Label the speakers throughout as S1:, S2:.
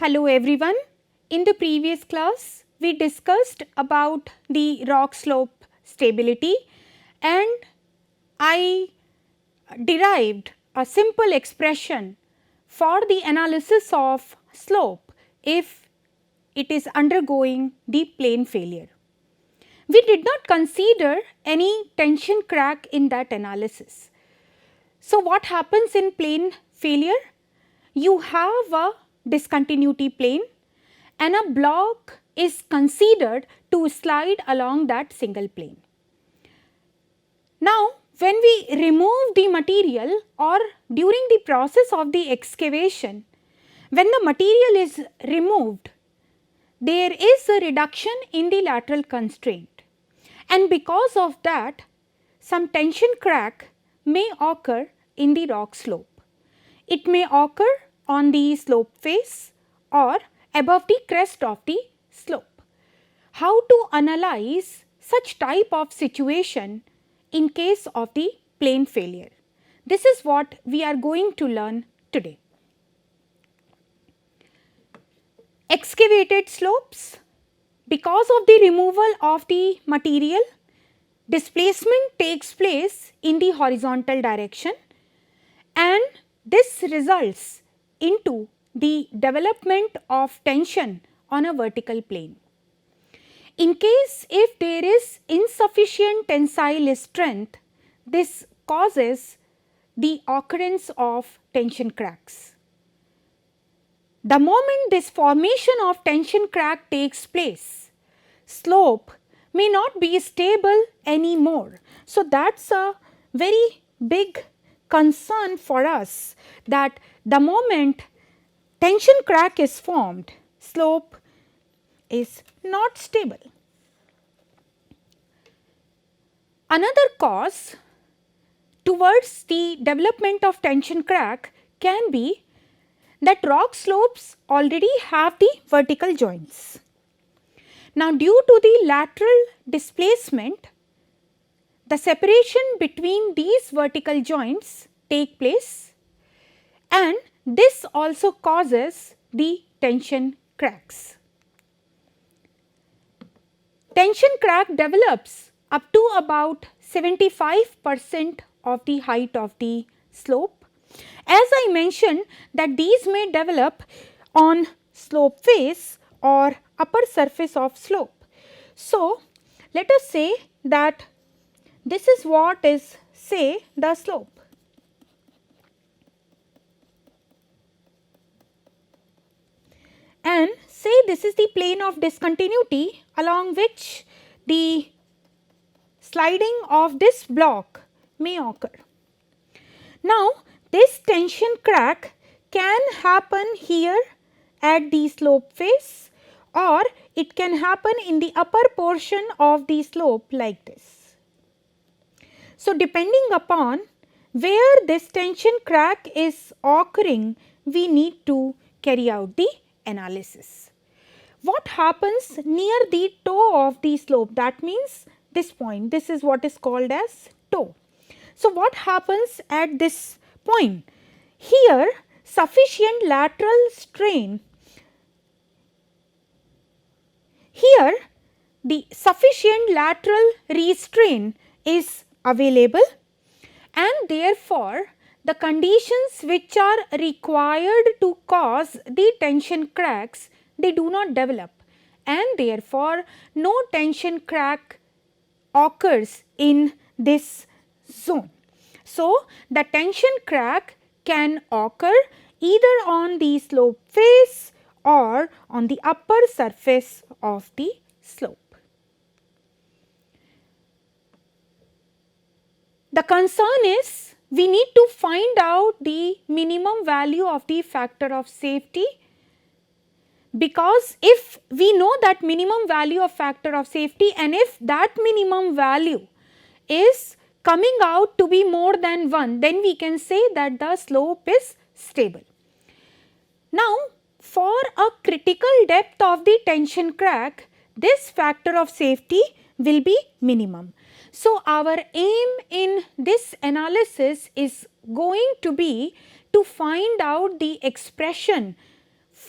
S1: Hello everyone. In the previous class, we discussed about the rock slope stability and I derived a simple expression for the analysis of slope if it is undergoing the plane failure. We did not consider any tension crack in that analysis. So, what happens in plane failure? You have a discontinuity plane and a block is considered to slide along that single plane. Now, when we remove the material or during the process of the excavation, when the material is removed, there is a reduction in the lateral constraint, and because of that some tension crack may occur in the rock slope. It may occur on the slope face or above the crest of the slope. How to analyze such type of situation in case of the plane failure? This is what we are going to learn today. Excavated slopes, because of the removal of the material, displacement takes place in the horizontal direction and this results into the development of tension on a vertical plane. In case if there is insufficient tensile strength, this causes the occurrence of tension cracks. The moment this formation of tension crack takes place, slope may not be stable anymore. So, that is a very big concern for us, that the moment tension crack is formed, slope is not stable. Another cause towards the development of tension crack can be that rock slopes already have the vertical joints. Now, due to the lateral displacement, the separation between these vertical joints take place and this also causes the tension cracks. Tension crack develops up to about 75% of the height of the slope. As I mentioned that these may develop on slope face or upper surface of slope. So, let us say that this is what is say the slope. And say this is the plane of discontinuity along which the sliding of this block may occur. Now, this tension crack can happen here at the slope face or it can happen in the upper portion of the slope like this. So, depending upon where this tension crack is occurring, we need to carry out the analysis. What happens near the toe of the slope? That means this point, this is what is called as toe. So, what happens at this point? Here sufficient lateral strain, here the sufficient lateral restraint is available and therefore, the conditions which are required to cause the tension cracks, they do not develop and therefore, no tension crack occurs in this zone. So, the tension crack can occur either on the slope face or on the upper surface of the slope. The concern is we need to find out the minimum value of the factor of safety, because if we know that minimum value of factor of safety and if that minimum value is coming out to be more than 1, then we can say that the slope is stable. Now, for a critical depth of the tension crack, this factor of safety will be minimum. So, our aim in this analysis is going to be to find out the expression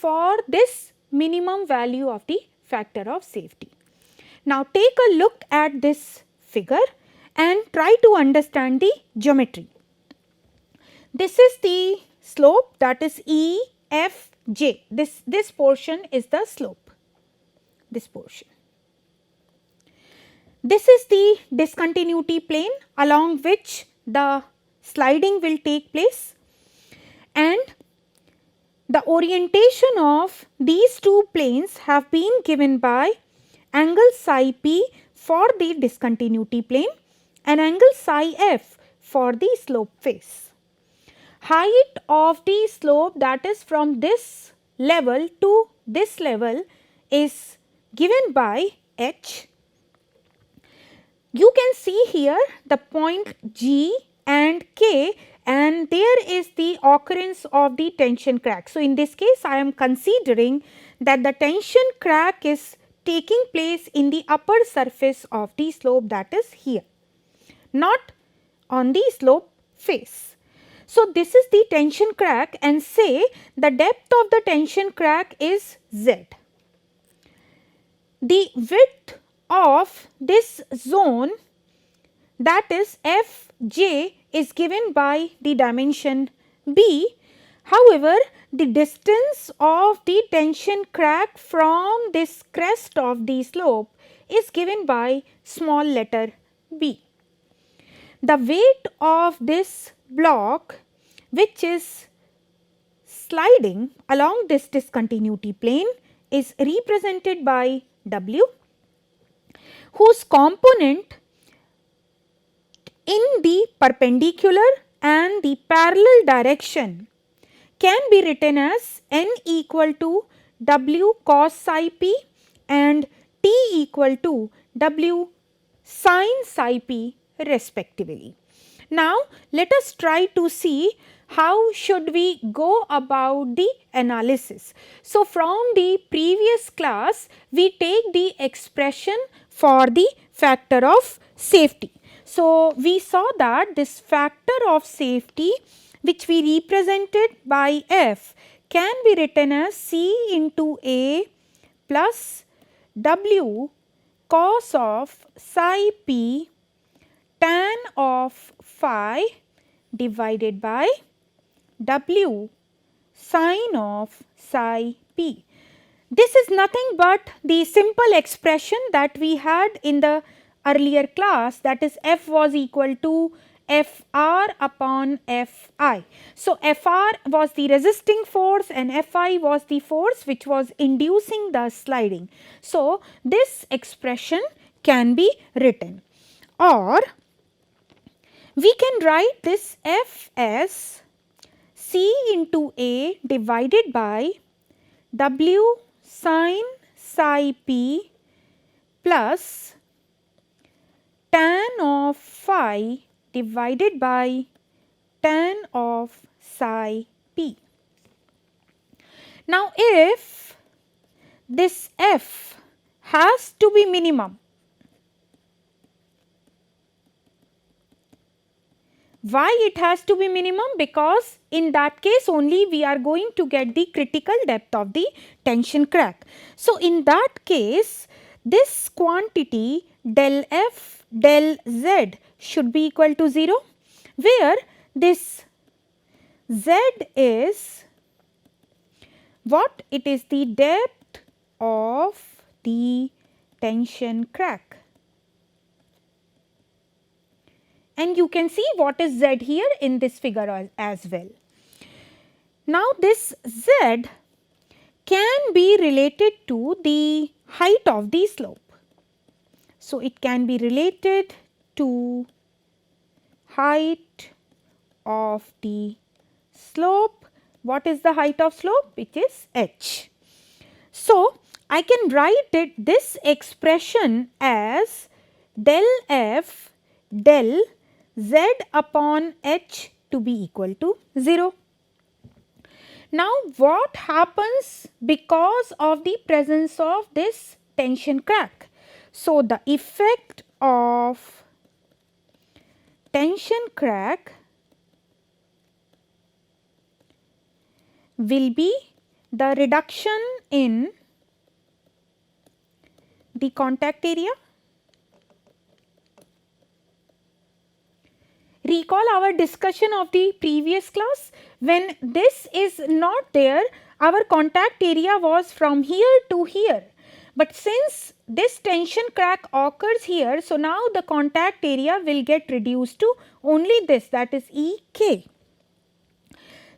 S1: for this minimum value of the factor of safety. Now take a look at this figure and try to understand the geometry. This is the slope, that is EFJ. This portion is the slope, this portion. This is the discontinuity plane along which the sliding will take place, and the orientation of these two planes have been given by angle psi p for the discontinuity plane and angle psi f for the slope face. Height of the slope, that is from this level to this level, is given by h. You can see here the point G and K, and there is the occurrence of the tension crack. So, in this case I am considering that the tension crack is taking place in the upper surface of the slope, that is here, not on the slope face. So, this is the tension crack, and say the depth of the tension crack is Z. The width of this zone, that is Fj, is given by the dimension b. However, the distance of the tension crack from this crest of the slope is given by small letter b. The weight of this block, which is sliding along this discontinuity plane, is represented by W, whose component in the perpendicular and the parallel direction can be written as n equal to W cos psi p and t equal to W sin psi p respectively. Now, let us try to see how should we go about the analysis. So, from the previous class we take the expression for the factor of safety. So, we saw that this factor of safety, which we represented by F, can be written as C into A plus W cos of psi p tan of phi divided by W sin of psi p. This is nothing but the simple expression that we had in the earlier class, that is F was equal to Fr upon Fi. So, Fr was the resisting force and Fi was the force which was inducing the sliding. So, this expression can be written, or we can write this F as C into A divided by W sin psi p plus tan of phi divided by tan of psi p. Now, if this F has to be minimum, why it has to be minimum? Because in that case only we are going to get the critical depth of the tension crack. So, in that case this quantity del F del Z should be equal to 0, where this Z is what? It is the depth of the tension crack. And you can see what is Z here in this figure as well. Now, this Z can be related to the height of the slope. So, it can be related to height of the slope. What is the height of slope? It is h. So, I can write this expression as del F del Z upon h to be equal to 0. Now, what happens because of the presence of this tension crack? So, the effect of tension crack will be the reduction in the contact area. Recall our discussion of the previous class. When this is not there, our contact area was from here to here. But since this tension crack occurs here, so now the contact area will get reduced to only this, that is Ek.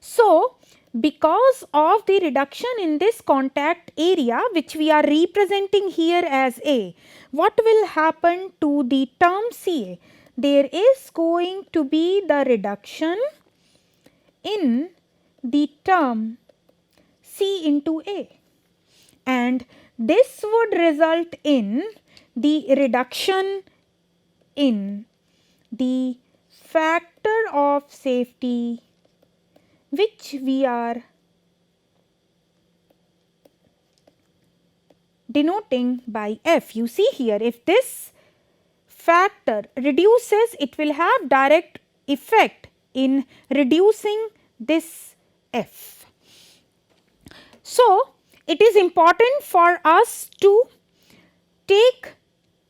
S1: So, because of the reduction in this contact area, which we are representing here as A, what will happen to the term Ca? There is going to be the reduction in the term C into A, and this would result in the reduction in the factor of safety, which we are denoting by F. You see here, if this factor reduces, it will have direct effect in reducing this F. So, it is important for us to take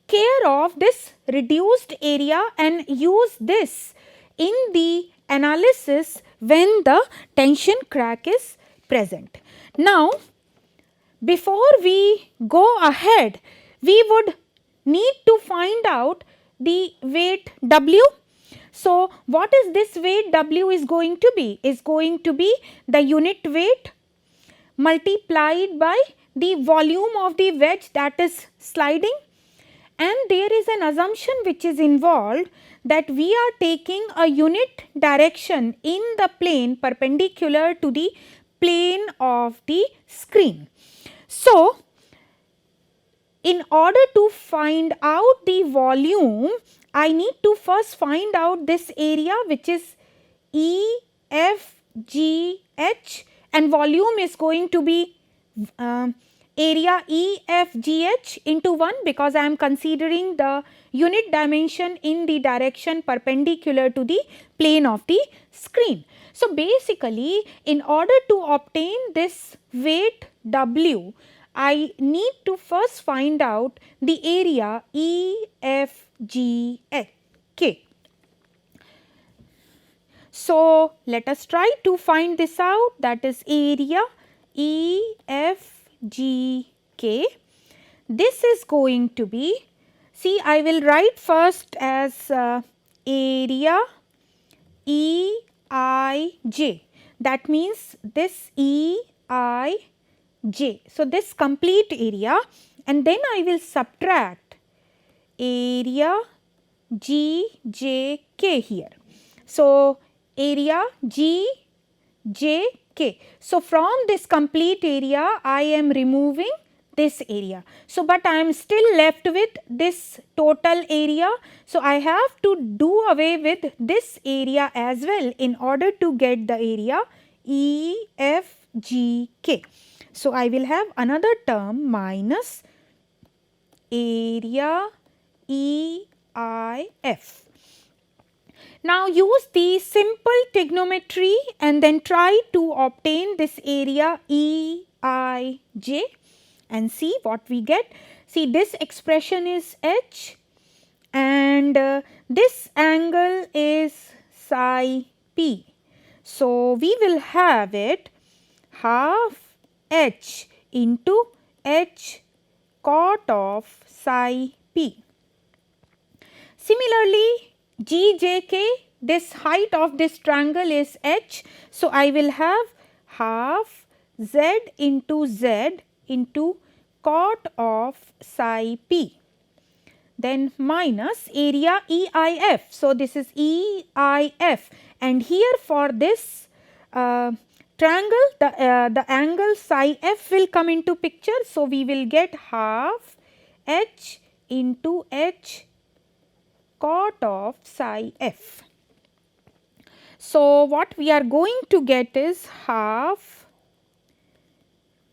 S1: care of this reduced area and use this in the analysis when the tension crack is present. Now, before we go ahead, we would need to find out the weight W. So, what is this weight W is going to be? Is going to be the unit weight multiplied by the volume of the wedge that is sliding, and there is an assumption which is involved that we are taking a unit direction in the plane perpendicular to the plane of the screen. So, in order to find out the volume, I need to first find out this area, which is EFGH, and volume is going to be area EFGH into 1, because I am considering the unit dimension in the direction perpendicular to the plane of the screen. So, basically, in order to obtain this weight W, I need to first find out the area EFGK. So, let us try to find this out, that is area EFGK. This is going to be, see, I will write first as area EIJ, that means this EIJ. So, this complete area, and then I will subtract area GJK here. So, area GJK. So, from this complete area, I am removing this area. So, but I am still left with this total area. So, I have to do away with this area as well in order to get the area EFGK. So, I will have another term minus area EIF. Now, use the simple trigonometry and then try to obtain this area EIJ and see what we get. See, this expression is H, and this angle is psi P. So, we will have it half H into H cot of psi P. Similarly, GJK, this height of this triangle is H. So, I will have half Z into Z into cot of psi P. Then minus area EIF. So, this is EIF, and here for this triangle, the angle psi F will come into picture. So, we will get half H into H cot of psi F. So, what we are going to get is half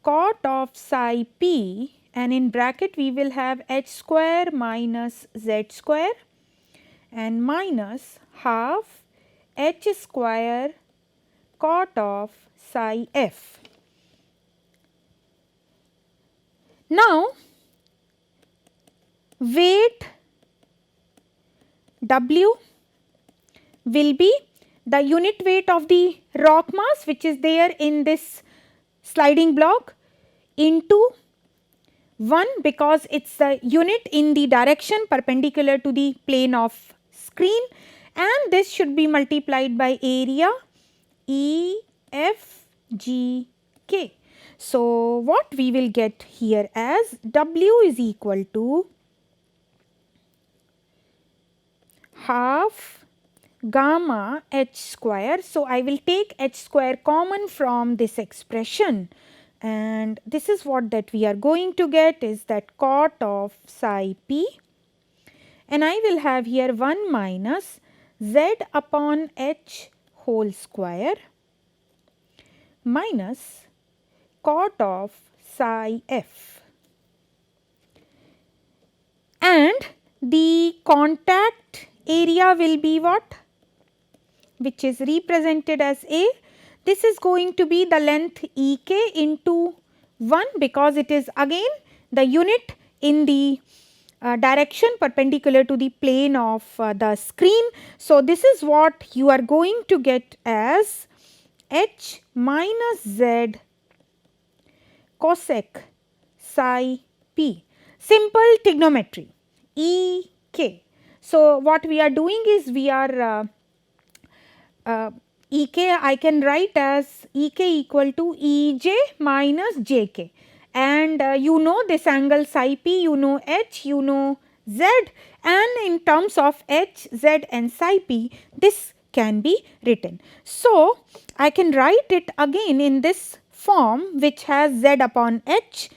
S1: cot of psi P, and in bracket we will have H square minus Z square and minus half H square cot of psi F. Now, weight W will be the unit weight of the rock mass which is there in this sliding block into 1, because it is the unit in the direction perpendicular to the plane of screen, and this should be multiplied by area EFGK. So, what we will get here as W is equal to half gamma h square. So, I will take h square common from this expression, and this is what that we are going to get is that cot of psi p, and I will have here 1 minus z upon h whole square minus cot of psi f, and the contact area will be what, which is represented as A. This is going to be the length EK into 1, because it is again the unit in the direction perpendicular to the plane of the screen. So, this is what you are going to get as h minus z cosec psi p, simple trigonometry EK. So, what we are doing is we are EK I can write as EK equal to EJ minus JK, and you know this angle psi p, you know h, you know z, and in terms of h, z and psi p this can be written. So, I can write it again in this form which has z upon h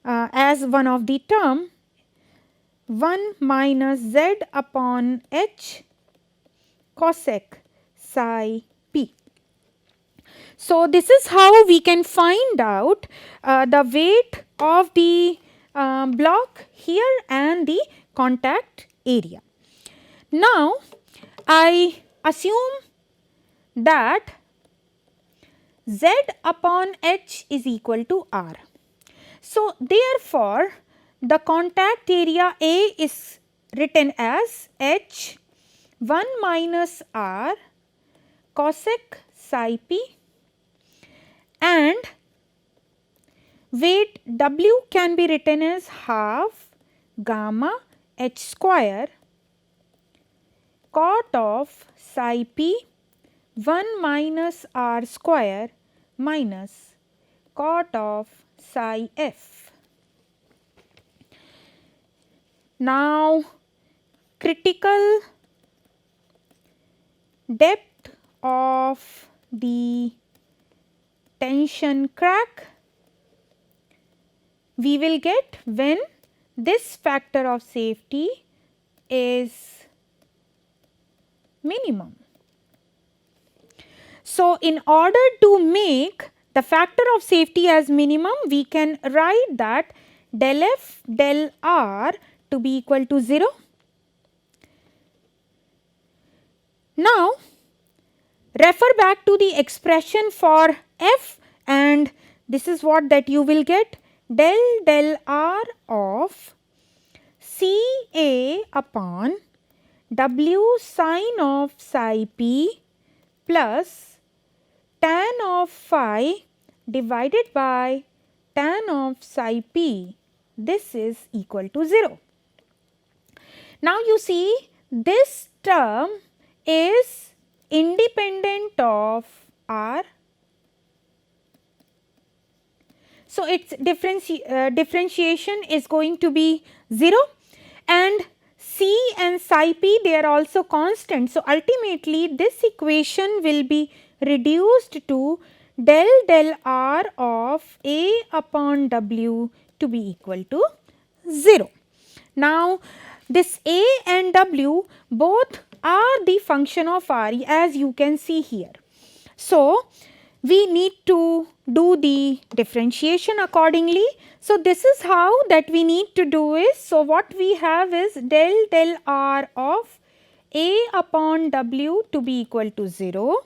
S1: as one of the term, 1 minus z upon h cosec psi p. So, this is how we can find out the weight of the block here and the contact area. Now, I assume that z upon h is equal to r. So, therefore, the contact area A is written as h 1 minus r cosec psi p, and weight W can be written as half gamma h square cot of psi p 1 minus r square minus cot of psi f. Now, critical depth of the tension crack we will get when this factor of safety is minimum. So, in order to make the factor of safety as minimum, we can write that del f del r to be equal to 0. Now, refer back to the expression for f, and this is what that you will get, del r of C A upon W sine of psi p plus tan of phi divided by tan of psi p, this is equal to 0. Now, you see this term is independent of r. So, its differentiation is going to be 0, and C and psi p they are also constant. So, ultimately this equation will be reduced to del r of A upon W to be equal to 0. Now, this A and W both are the function of r, as you can see here. So, we need to do the differentiation accordingly. So, this is how that we need to do is, so what we have is del r of A upon W to be equal to 0,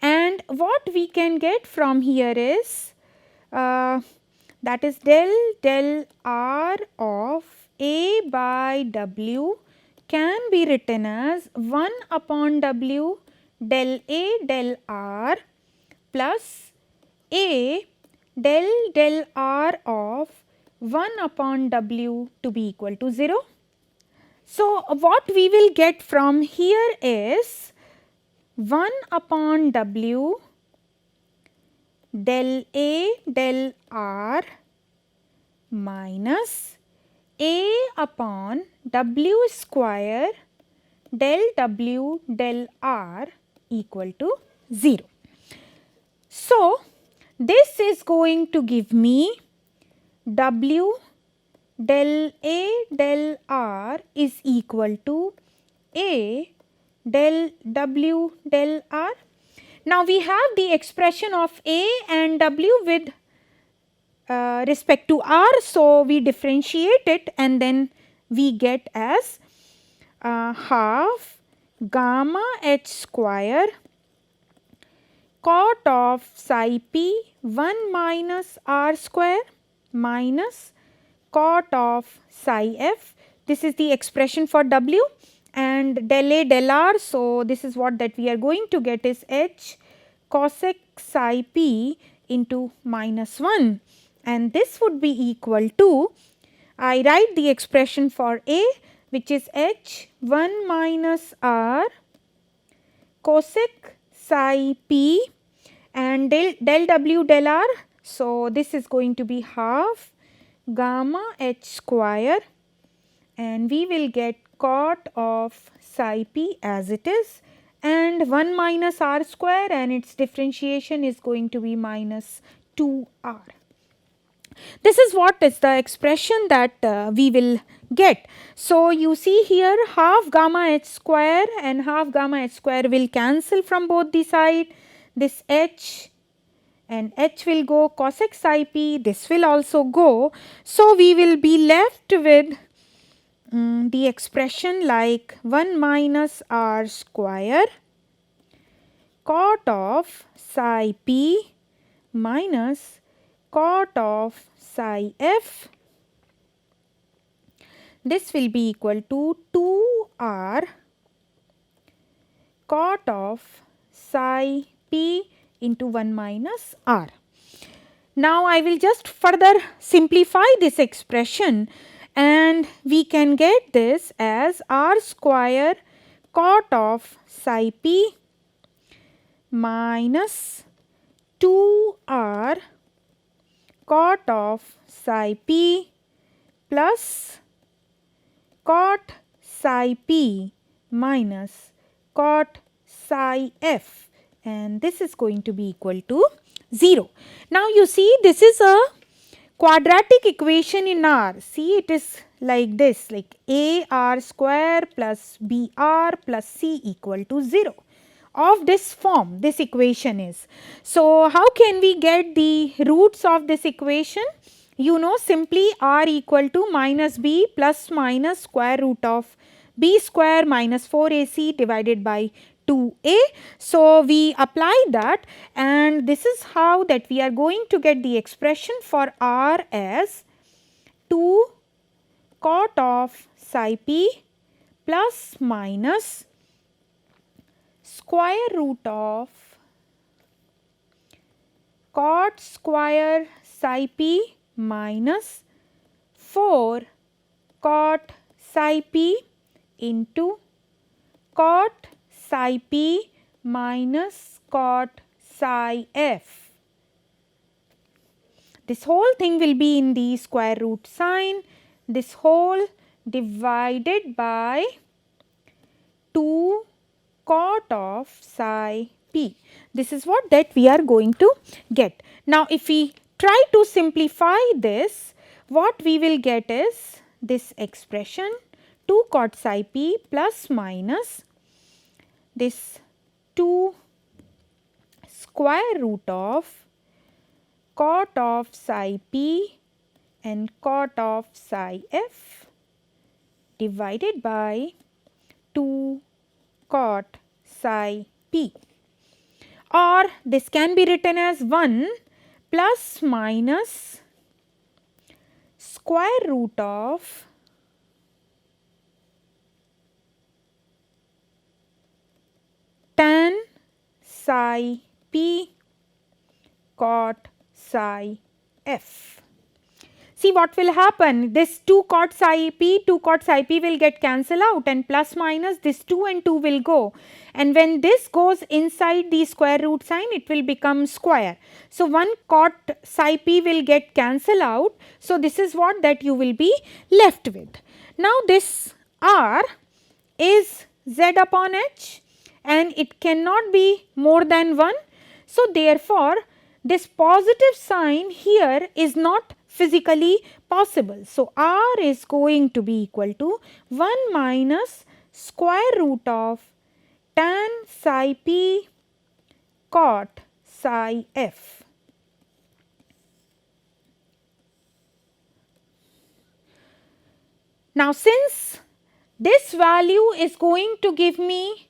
S1: and what we can get from here is that is del r of A by W can be written as 1 upon W del A del R plus A del R of 1 upon W to be equal to 0. So, what we will get from here is 1 upon W del A del R minus A upon W square del W del R equal to 0. So, this is going to give me W del A del R is equal to A del W del R. Now, we have the expression of A and W with respect to R. So, we differentiate it and then we get as half gamma h square cot of psi p 1 minus r square minus cot of psi f. This is the expression for W and del A del R. So, this is what that we are going to get is h cosec psi p into minus 1, and this would be equal to, I write the expression for A which is h 1 minus r cosec psi p and del W del R. So, this is going to be half gamma h square and we will get cot of psi p as it is, and 1 minus r square and its differentiation is going to be minus 2r. This is what is the expression that we will get. So, you see here half gamma h square and half gamma h square will cancel from both the side. This h and h will go, cosec psi p, this will also go. So, we will be left with the expression like 1 minus r square cot of psi p minus cot of psi f. This will be equal to 2r cot of psi p into 1 minus r. Now, I will just further simplify this expression and we can get this as r square cot of psi p minus 2r cot of psi p plus cot psi p minus cot psi f, and this is going to be equal to 0. Now, you see this is a quadratic equation in R. See, it is like this, like a r square plus b r plus c equal to 0. Of this form this equation is. So, how can we get the roots of this equation? You know, simply r equal to minus b plus minus square root of b square minus 4ac divided by 2a. So, we apply that and this is how that we are going to get the expression for r as 2 cot of psi p plus minus square root of cot square psi p minus 4 cot psi p into cot psi p minus cot psi f. This whole thing will be in the square root sign, this whole divided by 2 cot of psi p. This is what that we are going to get. Now, if we try to simplify this, what we will get is this expression 2 cot psi p plus minus this 2 square root of cot of psi p and cot of psi f divided by 2 cot psi p, or this can be written as 1 plus minus square root of tan psi p cot psi f. See what will happen, this 2 cot psi p, 2 cot psi p will get cancelled out and plus minus this 2 and 2 will go, and when this goes inside the square root sign it will become square. So 1 cot psi p will get cancelled out, so this is what that you will be left with. Now this r is z upon h and it cannot be more than 1. So therefore this positive sign here is not physically possible. So r is going to be equal to 1 minus square root of tan psi p cot psi f. Now since this value is going to give me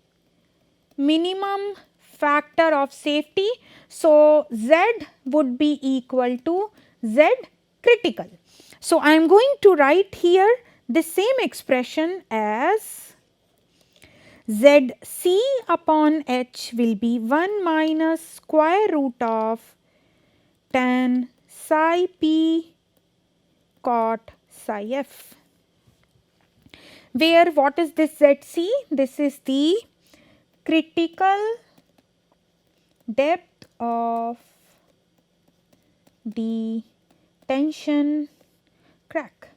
S1: minimum factor of safety, so z would be equal to z critical. So I am going to write here the same expression as zc upon h will be 1 minus square root of tan psi p cot psi f, where what is this zc? This is the critical depth of the tension crack,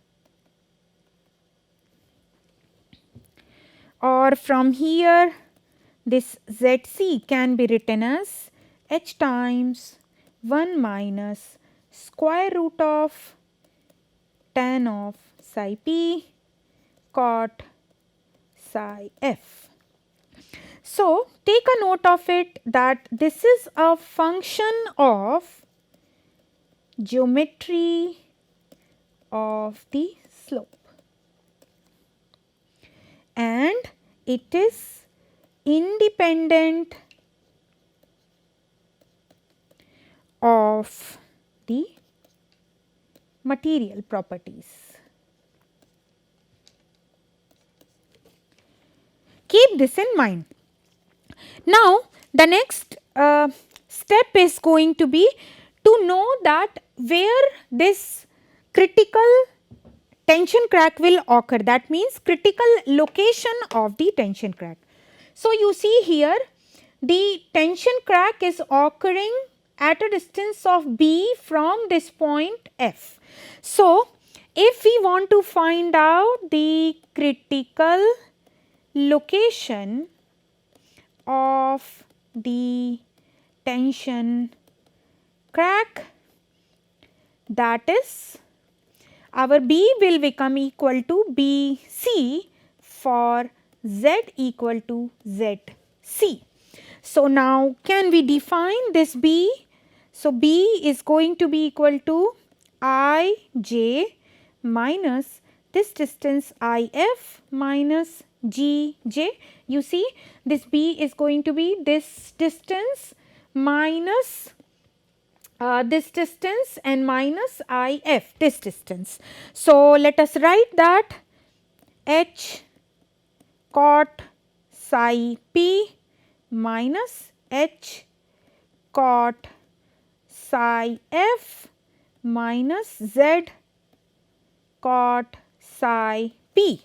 S1: or from here this zc can be written as h times 1 minus square root of tan of psi p cot psi f. So take a note of it that this is a function of geometry of the slope and it is independent of the material properties. Keep this in mind. Now the next step is going to be to know that where this critical tension crack will occur, that means critical location of the tension crack. So you see here the tension crack is occurring at a distance of b from this point f. So if we want to find out the critical location of the tension crack, that is our b will become equal to bc for z equal to zc. So now can we define this b? So b is going to be equal to ij minus this distance if minus gj. You see this b is going to be this distance minus this distance and minus if this distance. So let us write that h cot psi p minus h cot psi f minus z cot psi p.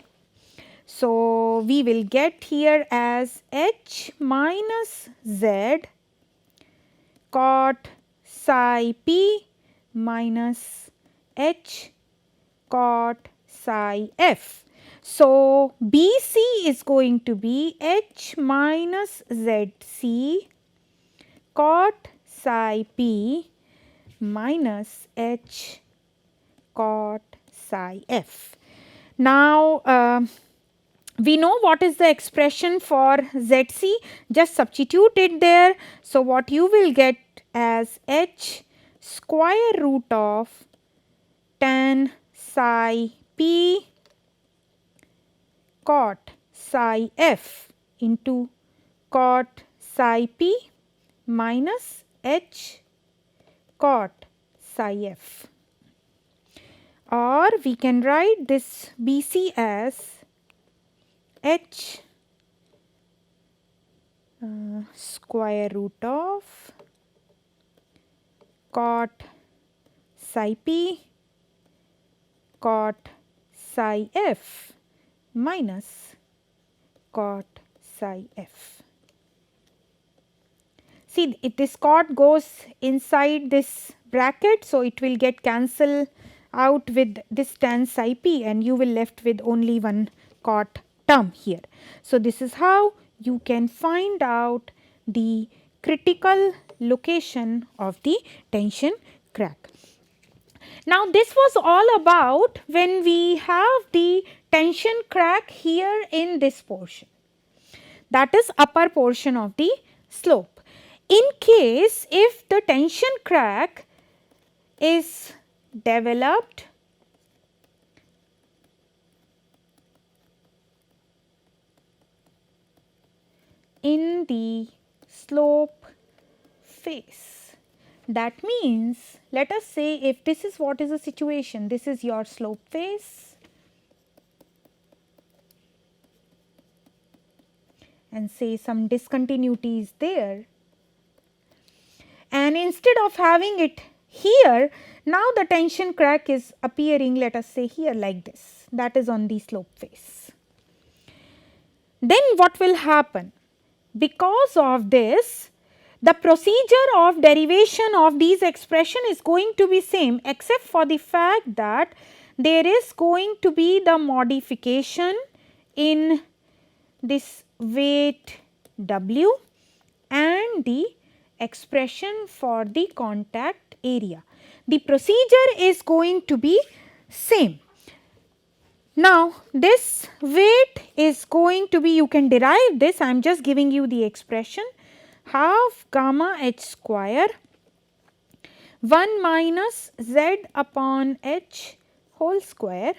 S1: So we will get here as h minus z cot psi p minus h cot psi f. So BC is going to be h minus zc cot psi p minus h cot psi f. Now we know what is the expression for zc, just substitute it there. So what you will get as h square root of tan psi p cot psi f into cot psi p minus h cot psi f. or we can write this BC as H square root of cot psi p cot psi f minus cot psi f. See, if this cot goes inside this bracket, so it will get cancelled out with this tan psi p and you will left with only one cot term here. So, this is how you can find out the critical location of the tension crack. Now, this was all about when we have the tension crack here in this portion, that is upper portion of the slope. In case if the tension crack is developed in the slope face, that means let us say if this is what is the situation, this is your slope face and say some discontinuity is there, and instead of having it here, now the tension crack is appearing, let us say here like this, that is on the slope face. Then what will happen? Because of this, the procedure of derivation of these expression is going to be same, except for the fact that there is going to be the modification in this weight W and the expression for the contact area. The procedure is going to be same. Now, this weight is going to be, you can derive this, I am just giving you the expression, half gamma h square 1 minus z upon h whole square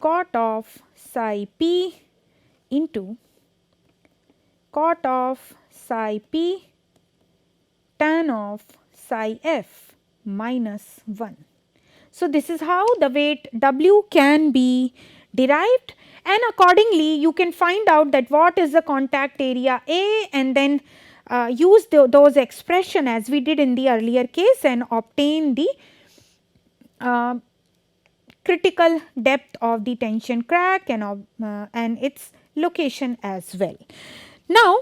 S1: cot of psi p into cot of psi p tan of psi f minus 1. So, this is how the weight W can be derived, and accordingly you can find out that what is the contact area A, and then use those expression as we did in the earlier case and obtain the critical depth of the tension crack and its location as well. Now,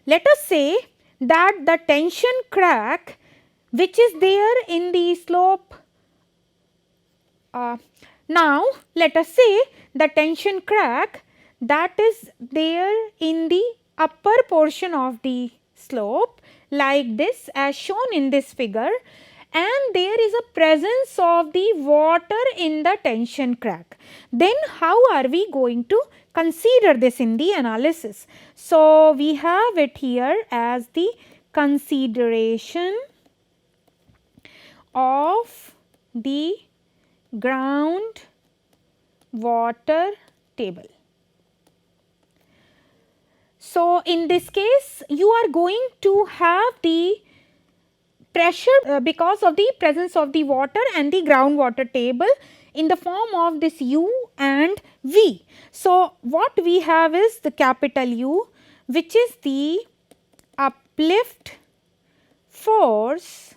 S1: let us say that the tension crack which is there in the slope, now let us say the tension crack that is there in the upper portion of the slope like this as shown in this figure, and there is a presence of the water in the tension crack. Then how are we going to consider this in the analysis? So, we have it here as the consideration of the ground water table. So, in this case you are going to have the pressure because of the presence of the water and the groundwater table in the form of this U and V. So, what we have is the capital U, which is the uplift force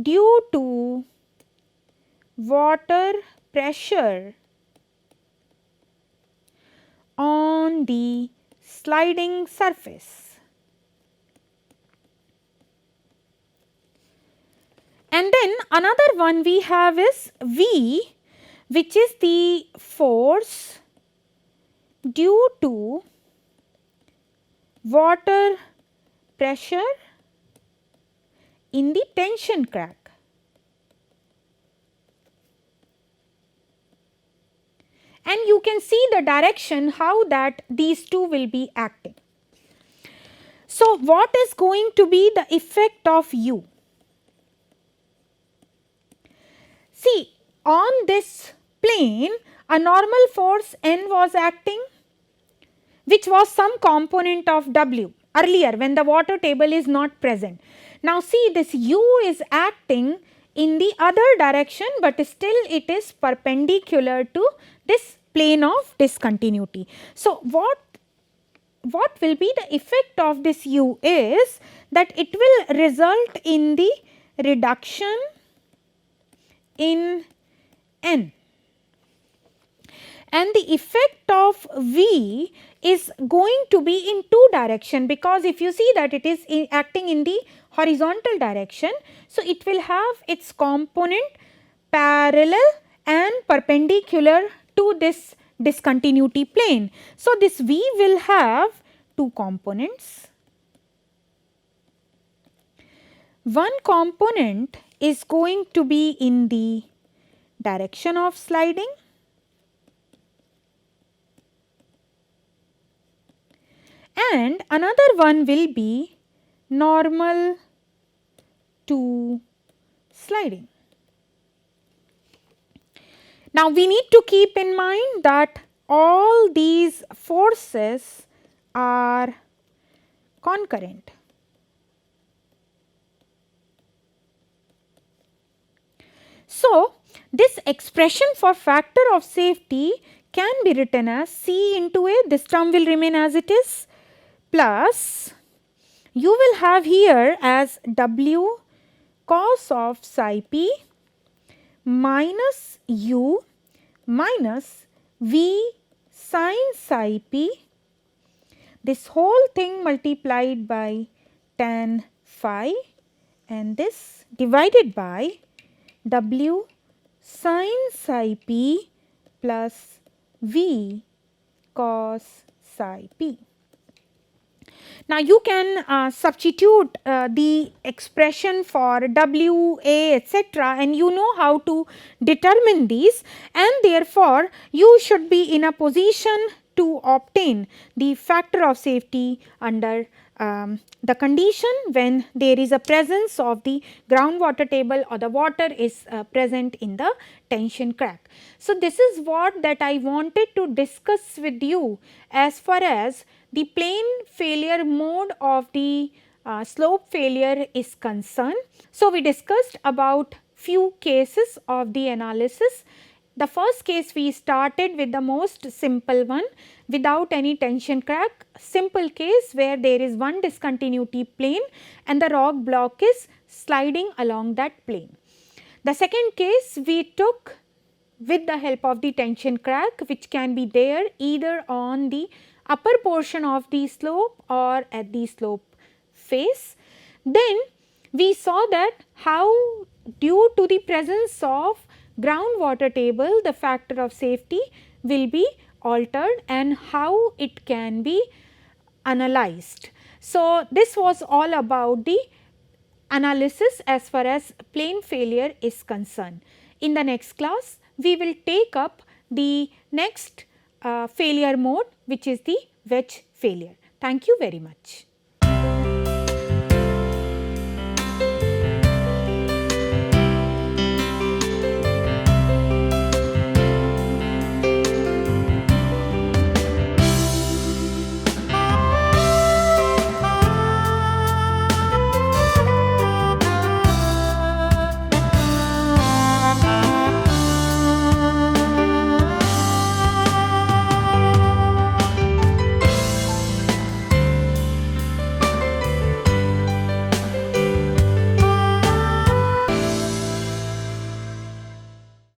S1: due to water pressure on the sliding surface. And then another one we have is V, which is the force due to water pressure in the tension crack. And you can see the direction how that these two will be acting. So, what is going to be the effect of U? See, on this plane a normal force N was acting, which was some component of W earlier when the water table is not present. Now, see, this U is acting in the other direction, but still it is perpendicular to this plane of discontinuity. So, what will be the effect of this u is that it will result in the reduction in n, and the effect of v is going to be in two direction, because if you see that it is acting in the horizontal direction. So, it will have its component parallel and perpendicular to this discontinuity plane. So, this v will have two components. One component is going to be in the direction of sliding, and another one will be normal to sliding. Now, we need to keep in mind that all these forces are concurrent. So, this expression for factor of safety can be written as C into A, this term will remain as it is, plus you will have here as W cos of psi p minus u minus v sin psi p, this whole thing multiplied by tan phi, and this divided by W sin psi p plus v cos psi p. Now, you can substitute the expression for W, A, etc., and you know how to determine these, and therefore, you should be in a position to obtain the factor of safety under the condition when there is a presence of the groundwater table or the water is present in the tension crack. So, this is what that I wanted to discuss with you as far as the plane failure mode of the slope failure is concerned. So, we discussed about few cases of the analysis. The first case we started with the most simple one without any tension crack, simple case where there is one discontinuity plane and the rock block is sliding along that plane. The second case we took with the help of the tension crack, which can be there either on the upper portion of the slope or at the slope face. Then we saw that how due to the presence of groundwater table the factor of safety will be altered and how it can be analyzed. So, this was all about the analysis as far as plane failure is concerned. In the next class, we will take up the next failure mode, which is the wedge failure. Thank you very much.